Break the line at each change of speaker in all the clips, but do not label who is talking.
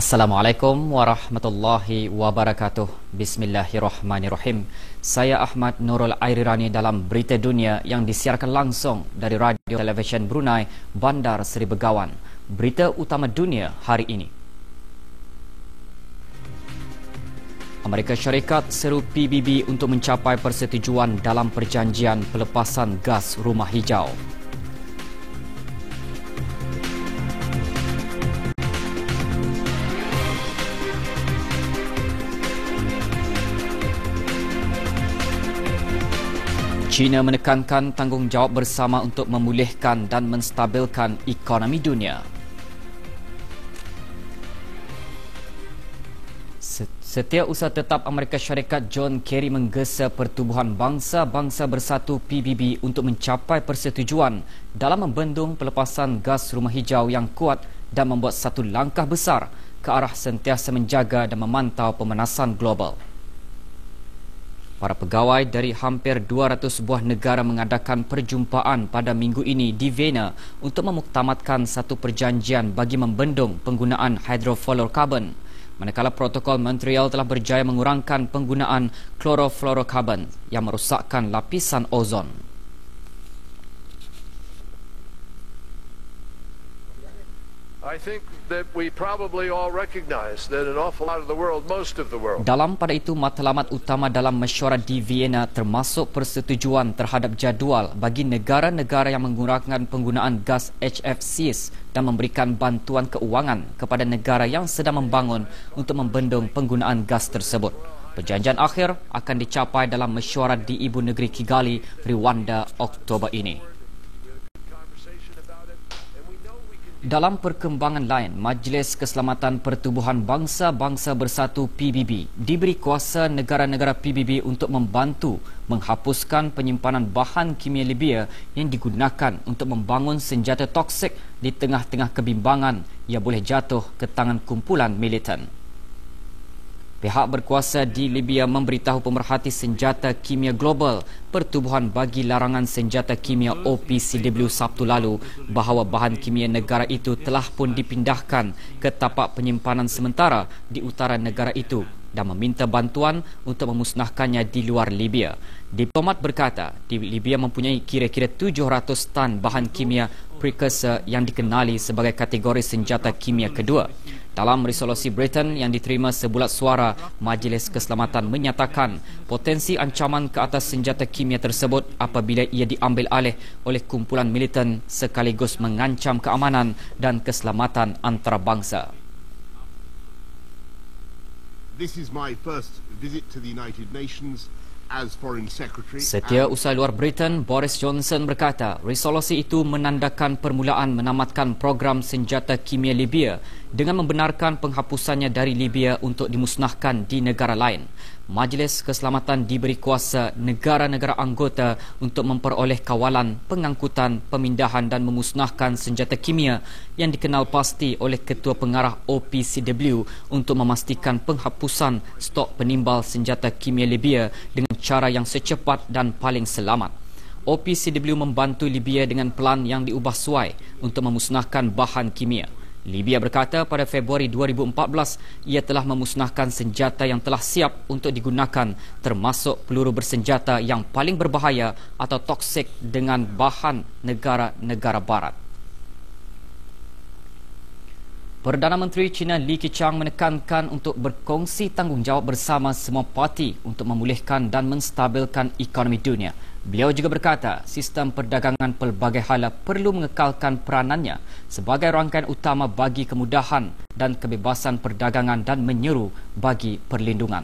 Assalamualaikum warahmatullahi wabarakatuh. Bismillahirrahmanirrahim. Saya Ahmad Nurul Airirani dalam Berita Dunia yang disiarkan langsung dari Radio Televisyen Brunei, Bandar Seri Begawan. Berita utama dunia hari ini. Amerika Syarikat seru PBB untuk mencapai persetujuan dalam perjanjian pelepasan gas rumah hijau. China menekankan tanggungjawab bersama untuk memulihkan dan menstabilkan ekonomi dunia. Setiausaha Tetap Amerika Syarikat John Kerry menggesa Pertubuhan Bangsa-Bangsa Bersatu PBB untuk mencapai persetujuan dalam membendung pelepasan gas rumah hijau yang kuat dan membuat satu langkah besar ke arah sentiasa menjaga dan memantau pemanasan global. Para pegawai dari hampir 200 buah negara mengadakan perjumpaan pada minggu ini di Vienna untuk memuktamadkan satu perjanjian bagi membendung penggunaan hydrofluorokarbon. Manakala protokol Montreal telah berjaya mengurangkan penggunaan klorofluorokarbon yang merosakkan lapisan ozon.
I think that we probably all recognize that an awful lot of the world, most of the world.
Dalam pada itu, matlamat utama dalam mesyuarat di Vienna termasuk persetujuan terhadap jadual bagi negara-negara yang mengurangkan penggunaan gas HFCs dan memberikan bantuan keuangan kepada negara yang sedang membangun untuk membendung penggunaan gas tersebut. Perjanjian akhir akan dicapai dalam mesyuarat di Ibu Negeri Kigali, Rwanda, Oktober ini. Dalam perkembangan lain, Majlis Keselamatan Pertubuhan Bangsa-Bangsa Bersatu PBB diberi kuasa negara-negara PBB untuk membantu menghapuskan penyimpanan bahan kimia Libya yang digunakan untuk membangun senjata toksik di tengah-tengah kebimbangan yang boleh jatuh ke tangan kumpulan militan. Pihak berkuasa di Libya memberitahu pemerhati senjata kimia global Pertubuhan bagi Larangan Senjata Kimia OPCW Sabtu lalu bahawa bahan kimia negara itu telah pun dipindahkan ke tapak penyimpanan sementara di utara negara itu dan meminta bantuan untuk memusnahkannya di luar Libya. Diplomat berkata, di Libya mempunyai kira-kira 700 tan bahan kimia precursor yang dikenali sebagai kategori senjata kimia kedua. Dalam resolusi Britain yang diterima sebulat suara, Majlis Keselamatan menyatakan potensi ancaman ke atas senjata kimia tersebut apabila ia diambil alih oleh kumpulan militan sekaligus mengancam keamanan dan keselamatan antarabangsa.
This is my first visit to the United Nations as Foreign Secretary.
Setiausaha Luar Britain Boris Johnson berkata, resolusi itu menandakan permulaan menamatkan program senjata kimia Libya dengan membenarkan penghapusannya dari Libya untuk dimusnahkan di negara lain. Majlis Keselamatan diberi kuasa negara-negara anggota untuk memperoleh kawalan, pengangkutan, pemindahan dan memusnahkan senjata kimia yang dikenal pasti oleh Ketua Pengarah OPCW untuk memastikan penghapusan stok penimbal senjata kimia Libya dengan cara yang secepat dan paling selamat. OPCW membantu Libya dengan pelan yang diubah suai untuk memusnahkan bahan kimia. Libya berkata pada Februari 2014 ia telah memusnahkan senjata yang telah siap untuk digunakan termasuk peluru bersenjata yang paling berbahaya atau toksik dengan bahan negara-negara barat. Perdana Menteri China Li Keqiang menekankan untuk berkongsi tanggungjawab bersama semua parti untuk memulihkan dan menstabilkan ekonomi dunia. Beliau juga berkata, sistem perdagangan pelbagai hala perlu mengekalkan peranannya sebagai rangkaian utama bagi kemudahan dan kebebasan perdagangan dan menyeru bagi perlindungan.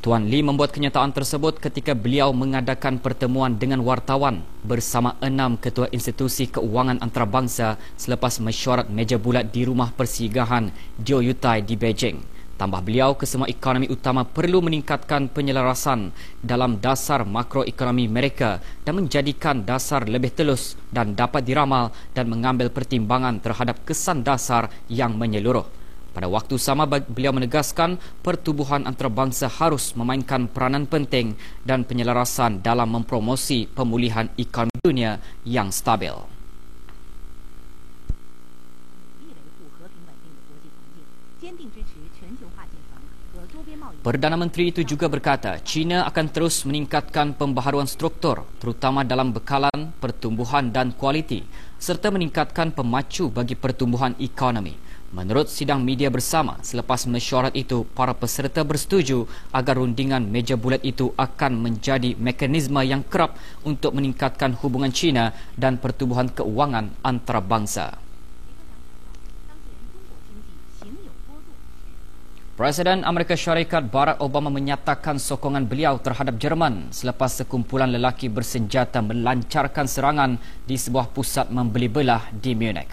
Tuan Lee membuat kenyataan tersebut ketika beliau mengadakan pertemuan dengan wartawan bersama 6 ketua institusi keuangan antarabangsa selepas mesyuarat meja bulat di Rumah Persinggahan Diaoyutai di Beijing. Tambah beliau, kesemua ekonomi utama perlu meningkatkan penyelarasan dalam dasar makroekonomi mereka dan menjadikan dasar lebih telus dan dapat diramal dan mengambil pertimbangan terhadap kesan dasar yang menyeluruh. Pada waktu sama, beliau menegaskan pertubuhan antarabangsa harus memainkan peranan penting dan penyelarasan dalam mempromosi pemulihan ekonomi dunia yang stabil. Perdana Menteri itu juga berkata China akan terus meningkatkan pembaharuan struktur terutama dalam bekalan, pertumbuhan dan kualiti serta meningkatkan pemacu bagi pertumbuhan ekonomi. Menurut sidang media bersama selepas mesyuarat itu, para peserta bersetuju agar rundingan meja bulat itu akan menjadi mekanisme yang kerap untuk meningkatkan hubungan China dan pertumbuhan keuangan antarabangsa. Presiden Amerika Syarikat Barack Obama menyatakan sokongan beliau terhadap Jerman selepas sekumpulan lelaki bersenjata melancarkan serangan di sebuah pusat membeli belah di Munich.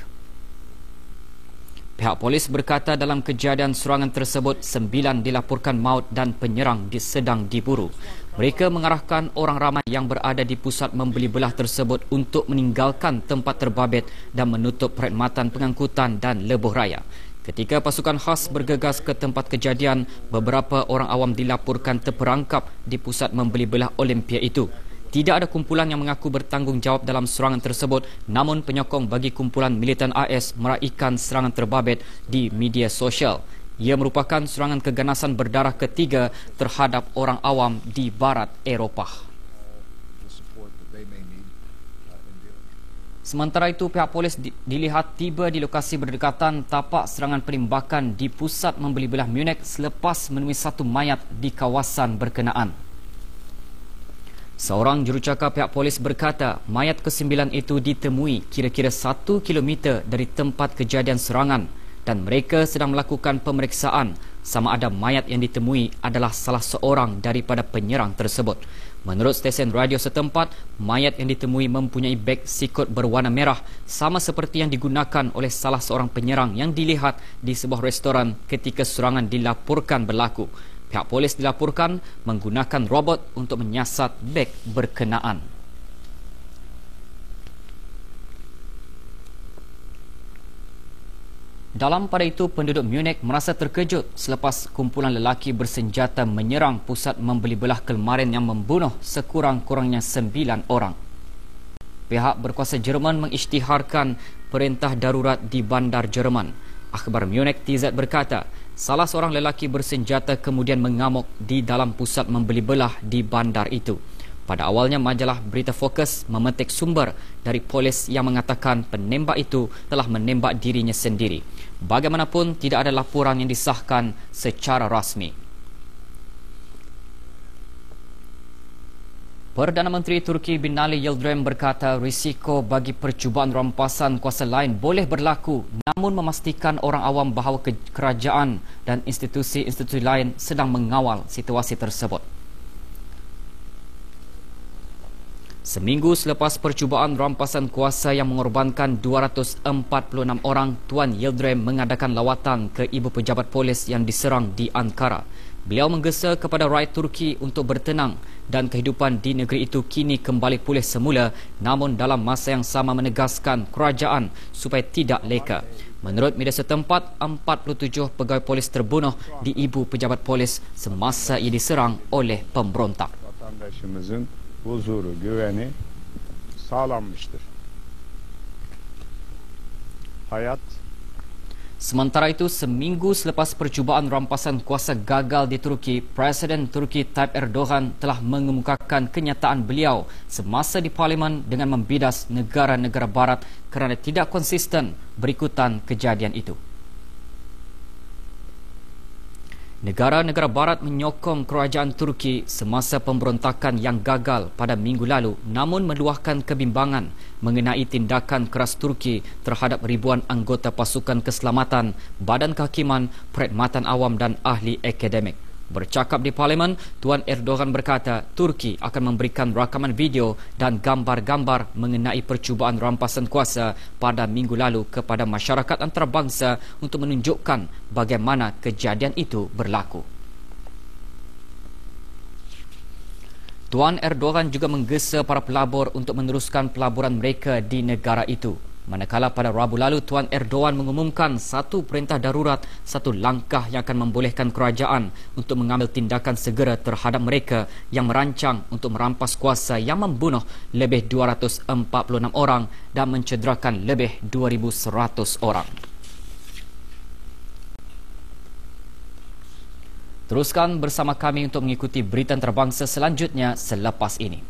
Pihak polis berkata dalam kejadian serangan tersebut 9 dilaporkan maut dan penyerang sedang diburu. Mereka mengarahkan orang ramai yang berada di pusat membeli belah tersebut untuk meninggalkan tempat terbabit dan menutup perkhidmatan pengangkutan dan lebuh raya. Ketika pasukan khas bergegas ke tempat kejadian, beberapa orang awam dilaporkan terperangkap di pusat membeli belah Olimpia itu. Tidak ada kumpulan yang mengaku bertanggungjawab dalam serangan tersebut, namun penyokong bagi kumpulan militan AS meraihkan serangan terbabit di media sosial. Ia merupakan serangan keganasan berdarah ketiga terhadap orang awam di barat Eropah. Sementara itu, pihak polis dilihat tiba di lokasi berdekatan tapak serangan penembakan di pusat membeli belah Munich selepas menemui satu mayat di kawasan berkenaan. Seorang jurucakap pihak polis berkata mayat ke-9 itu ditemui kira-kira 1 kilometer dari tempat kejadian serangan dan mereka sedang melakukan pemeriksaan sama ada mayat yang ditemui adalah salah seorang daripada penyerang tersebut. Menurut stesen radio setempat, mayat yang ditemui mempunyai beg sikut berwarna merah sama seperti yang digunakan oleh salah seorang penyerang yang dilihat di sebuah restoran ketika serangan dilaporkan berlaku. Pihak polis dilaporkan menggunakan robot untuk menyiasat beg berkenaan. Dalam pada itu, penduduk Munich merasa terkejut selepas kumpulan lelaki bersenjata menyerang pusat membeli belah kemarin yang membunuh sekurang-kurangnya 9 orang. Pihak berkuasa Jerman mengisytiharkan perintah darurat di bandar Jerman. Akhbar Munich TZ berkata, salah seorang lelaki bersenjata kemudian mengamuk di dalam pusat membeli belah di bandar itu. Pada awalnya, majalah Berita Fokus memetik sumber dari polis yang mengatakan penembak itu telah menembak dirinya sendiri. Bagaimanapun, tidak ada laporan yang disahkan secara rasmi. Perdana Menteri Turki Binali Yildirim berkata risiko bagi percubaan rampasan kuasa lain boleh berlaku, namun memastikan orang awam bahawa kerajaan dan institusi-institusi lain sedang mengawal situasi tersebut. Seminggu selepas percubaan rampasan kuasa yang mengorbankan 246 orang, Tuan Yildirim mengadakan lawatan ke ibu pejabat polis yang diserang di Ankara. Beliau menggesa kepada rakyat Turki untuk bertenang dan kehidupan di negeri itu kini kembali pulih semula, namun dalam masa yang sama menegaskan kerajaan supaya tidak leka. Menurut media setempat, 47 pegawai polis terbunuh di ibu pejabat polis semasa ia diserang oleh pemberontak.
Huzuru, güveni sağlanmıştır. Hayat.
Sementara itu, seminggu selepas percubaan rampasan kuasa gagal di Turki, Presiden Turki Tayyip Erdogan telah mengemukakan kenyataan beliau semasa di Parlimen dengan membidas negara-negara barat kerana tidak konsisten berikutan kejadian itu. Negara-negara barat menyokong kerajaan Turki semasa pemberontakan yang gagal pada minggu lalu, namun meluahkan kebimbangan mengenai tindakan keras Turki terhadap ribuan anggota pasukan keselamatan, badan kehakiman, perkhidmatan awam dan ahli akademik. Bercakap di Parlimen, Tuan Erdogan berkata Turki akan memberikan rakaman video dan gambar-gambar mengenai percubaan rampasan kuasa pada minggu lalu kepada masyarakat antarabangsa untuk menunjukkan bagaimana kejadian itu berlaku. Tuan Erdogan juga menggesa para pelabur untuk meneruskan pelaburan mereka di negara itu. Manakala pada Rabu lalu, Tuan Erdogan mengumumkan satu perintah darurat, satu langkah yang akan membolehkan kerajaan untuk mengambil tindakan segera terhadap mereka yang merancang untuk merampas kuasa yang membunuh lebih 246 orang dan mencederakan lebih 2,100 orang. Teruskan bersama kami untuk mengikuti berita antarabangsa selanjutnya selepas ini.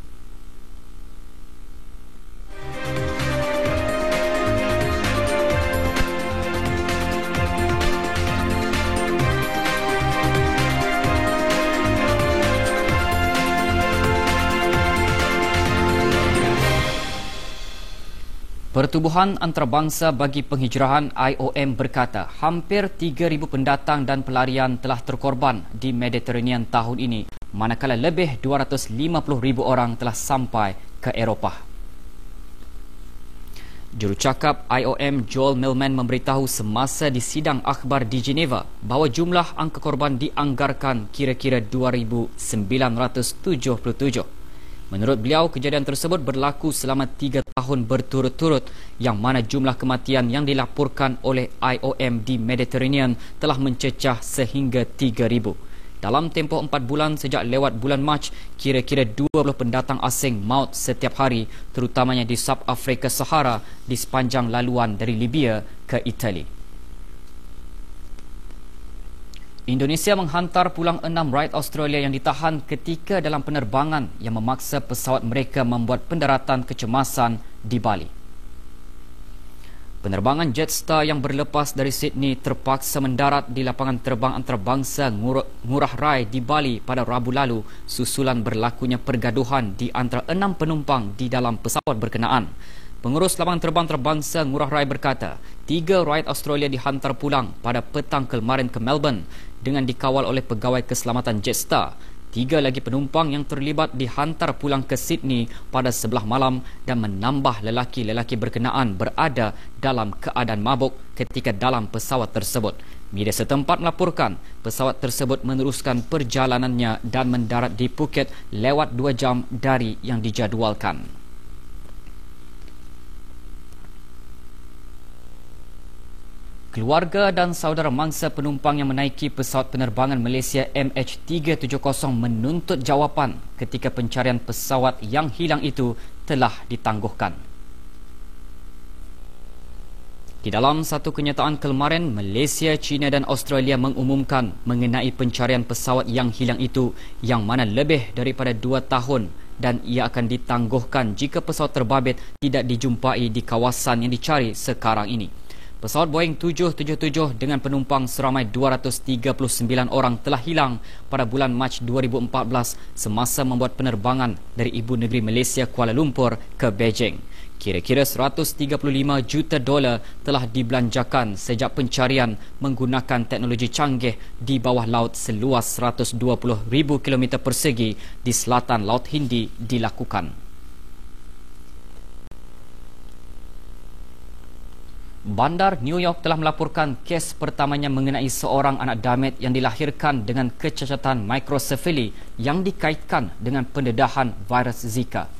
Pertubuhan Antarabangsa bagi Penghijrahan IOM berkata hampir 3,000 pendatang dan pelarian telah terkorban di Mediterranean tahun ini, manakala lebih 250,000 orang telah sampai ke Eropah. Jurucakap IOM Joel Millman memberitahu semasa di sidang akhbar di Geneva bahawa jumlah angka korban dianggarkan kira-kira 2,977. Menurut beliau, kejadian tersebut berlaku selama 3 tahun berturut-turut yang mana jumlah kematian yang dilaporkan oleh IOM di Mediterranean telah mencecah sehingga 3,000. Dalam tempoh 4 bulan sejak lewat bulan Mac, kira-kira 20 pendatang asing maut setiap hari, terutamanya di Sub-Afrika Sahara di sepanjang laluan dari Libya ke Itali. Indonesia menghantar pulang 6 rakyat Australia yang ditahan ketika dalam penerbangan yang memaksa pesawat mereka membuat pendaratan kecemasan di Bali. Penerbangan Jetstar yang berlepas dari Sydney terpaksa mendarat di lapangan terbang antarabangsa Ngurah Rai di Bali pada Rabu lalu susulan berlakunya pergaduhan di antara 6 penumpang di dalam pesawat berkenaan. Pengurus lapangan terbang antarabangsa Ngurah Rai berkata, 3 rakyat Australia dihantar pulang pada petang kemarin ke Melbourne dengan dikawal oleh pegawai keselamatan Jetstar. 3 lagi penumpang yang terlibat dihantar pulang ke Sydney pada 11 malam dan menambah lelaki-lelaki berkenaan berada dalam keadaan mabuk ketika dalam pesawat tersebut. Media setempat melaporkan pesawat tersebut meneruskan perjalanannya dan mendarat di Phuket lewat 2 jam dari yang dijadualkan. Keluarga dan saudara mangsa penumpang yang menaiki pesawat penerbangan Malaysia MH370 menuntut jawapan ketika pencarian pesawat yang hilang itu telah ditangguhkan. Di dalam satu kenyataan kemarin, Malaysia, China dan Australia mengumumkan mengenai pencarian pesawat yang hilang itu yang mana lebih daripada 2 tahun dan ia akan ditangguhkan jika pesawat terbabit tidak dijumpai di kawasan yang dicari sekarang ini. Pesawat Boeing 777 dengan penumpang seramai 239 orang telah hilang pada bulan Mac 2014 semasa membuat penerbangan dari ibu negeri Malaysia Kuala Lumpur ke Beijing. Kira-kira $135 juta telah dibelanjakan sejak pencarian menggunakan teknologi canggih di bawah laut seluas 120,000 km persegi di selatan Laut Hindi dilakukan. Bandar New York telah melaporkan kes pertamanya mengenai seorang anak damit yang dilahirkan dengan kecacatan microcephaly yang dikaitkan dengan pendedahan virus Zika.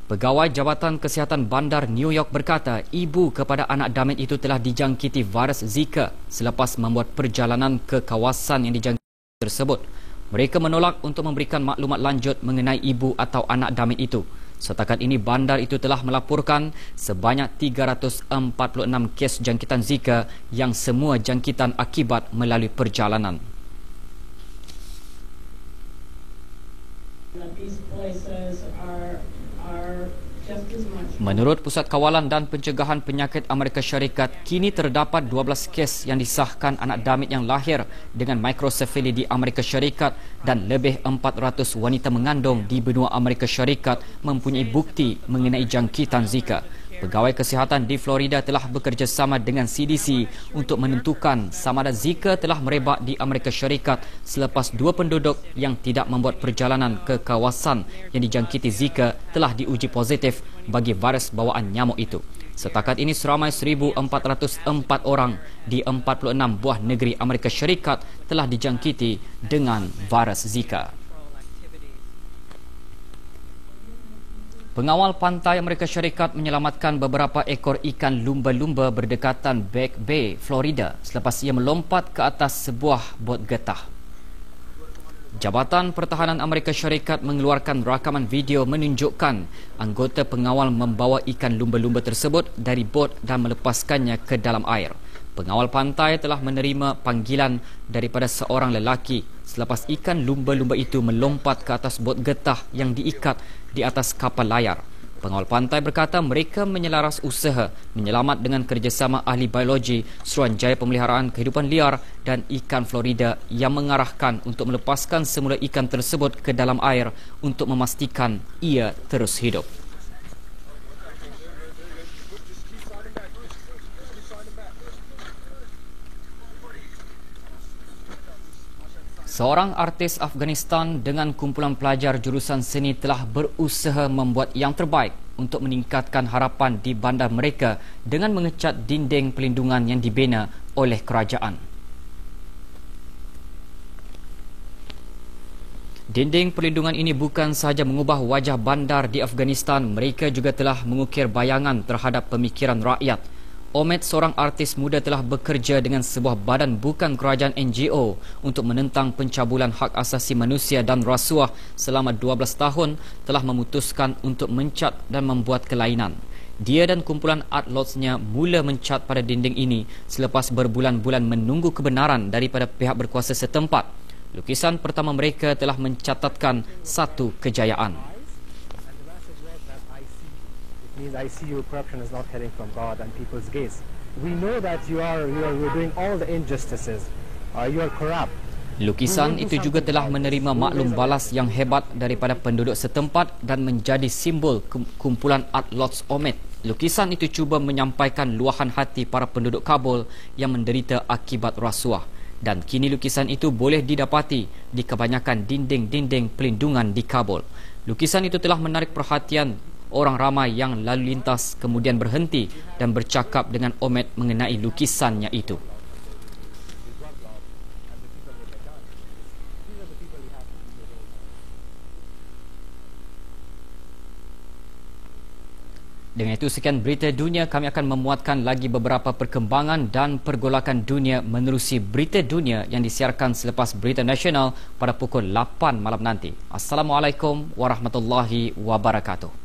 Pegawai Jabatan Kesihatan Bandar New York berkata ibu kepada anak damit itu telah dijangkiti virus Zika selepas membuat perjalanan ke kawasan yang dijangkiti tersebut. Mereka menolak untuk memberikan maklumat lanjut mengenai ibu atau anak damit itu. Setakat ini, bandar itu telah melaporkan sebanyak 346 kes jangkitan Zika yang semua jangkitan akibat melalui perjalanan. Menurut Pusat Kawalan dan Pencegahan Penyakit Amerika Syarikat, kini terdapat 12 kes yang disahkan anak damit yang lahir dengan microcephaly di Amerika Syarikat dan lebih 400 wanita mengandung di benua Amerika Syarikat mempunyai bukti mengenai jangkitan Zika. Pegawai kesihatan di Florida telah bekerjasama dengan CDC untuk menentukan sama ada Zika telah merebak di Amerika Syarikat selepas 2 penduduk yang tidak membuat perjalanan ke kawasan yang dijangkiti Zika telah diuji positif bagi virus bawaan nyamuk itu. Setakat ini seramai 1,404 orang di 46 buah negeri Amerika Syarikat telah dijangkiti dengan virus Zika. Pengawal pantai Amerika Syarikat menyelamatkan beberapa ekor ikan lumba-lumba berdekatan Back Bay, Florida selepas ia melompat ke atas sebuah bot getah. Jabatan Pertahanan Amerika Syarikat mengeluarkan rakaman video menunjukkan anggota pengawal membawa ikan lumba-lumba tersebut dari bot dan melepaskannya ke dalam air. Pengawal pantai telah menerima panggilan daripada seorang lelaki selepas ikan lumba-lumba itu melompat ke atas bot getah yang diikat di atas kapal layar. Pengawal pantai berkata mereka menyelaras usaha menyelamat dengan kerjasama ahli biologi Suruhanjaya Pemeliharaan Kehidupan Liar dan Ikan Florida yang mengarahkan untuk melepaskan semula ikan tersebut ke dalam air untuk memastikan ia terus hidup. Seorang artis Afghanistan dengan kumpulan pelajar jurusan seni telah berusaha membuat yang terbaik untuk meningkatkan harapan di bandar mereka dengan mengecat dinding pelindungan yang dibina oleh kerajaan. Dinding perlindungan ini bukan sahaja mengubah wajah bandar di Afghanistan, mereka juga telah mengukir bayangan terhadap pemikiran rakyat. Omid, seorang artis muda, telah bekerja dengan sebuah badan bukan kerajaan NGO untuk menentang pencabulan hak asasi manusia dan rasuah selama 12 tahun, telah memutuskan untuk mencat dan membuat kelainan. Dia dan kumpulan art lords-nya mula mencat pada dinding ini selepas berbulan-bulan menunggu kebenaran daripada pihak berkuasa setempat. Lukisan pertama mereka telah mencatatkan satu kejayaan.
I see you, corruption is not heading from God and people's gaze. We know that you're doing all the injustices. You are corrupt.
Lukisan itu juga telah menerima maklum balas yang hebat daripada penduduk setempat dan menjadi simbol kumpulan art lords Omid. Lukisan itu cuba menyampaikan luahan hati para penduduk Kabul yang menderita akibat rasuah. Dan kini lukisan itu boleh didapati di kebanyakan dinding-dinding pelindungan di Kabul. Lukisan itu telah menarik perhatian orang ramai yang lalu lintas kemudian berhenti dan bercakap dengan Omid mengenai lukisannya itu. Dengan itu, sekian berita dunia. Kami akan memuatkan lagi beberapa perkembangan dan pergolakan dunia menerusi berita dunia yang disiarkan selepas berita nasional pada pukul 8 malam nanti. Assalamualaikum warahmatullahi wabarakatuh.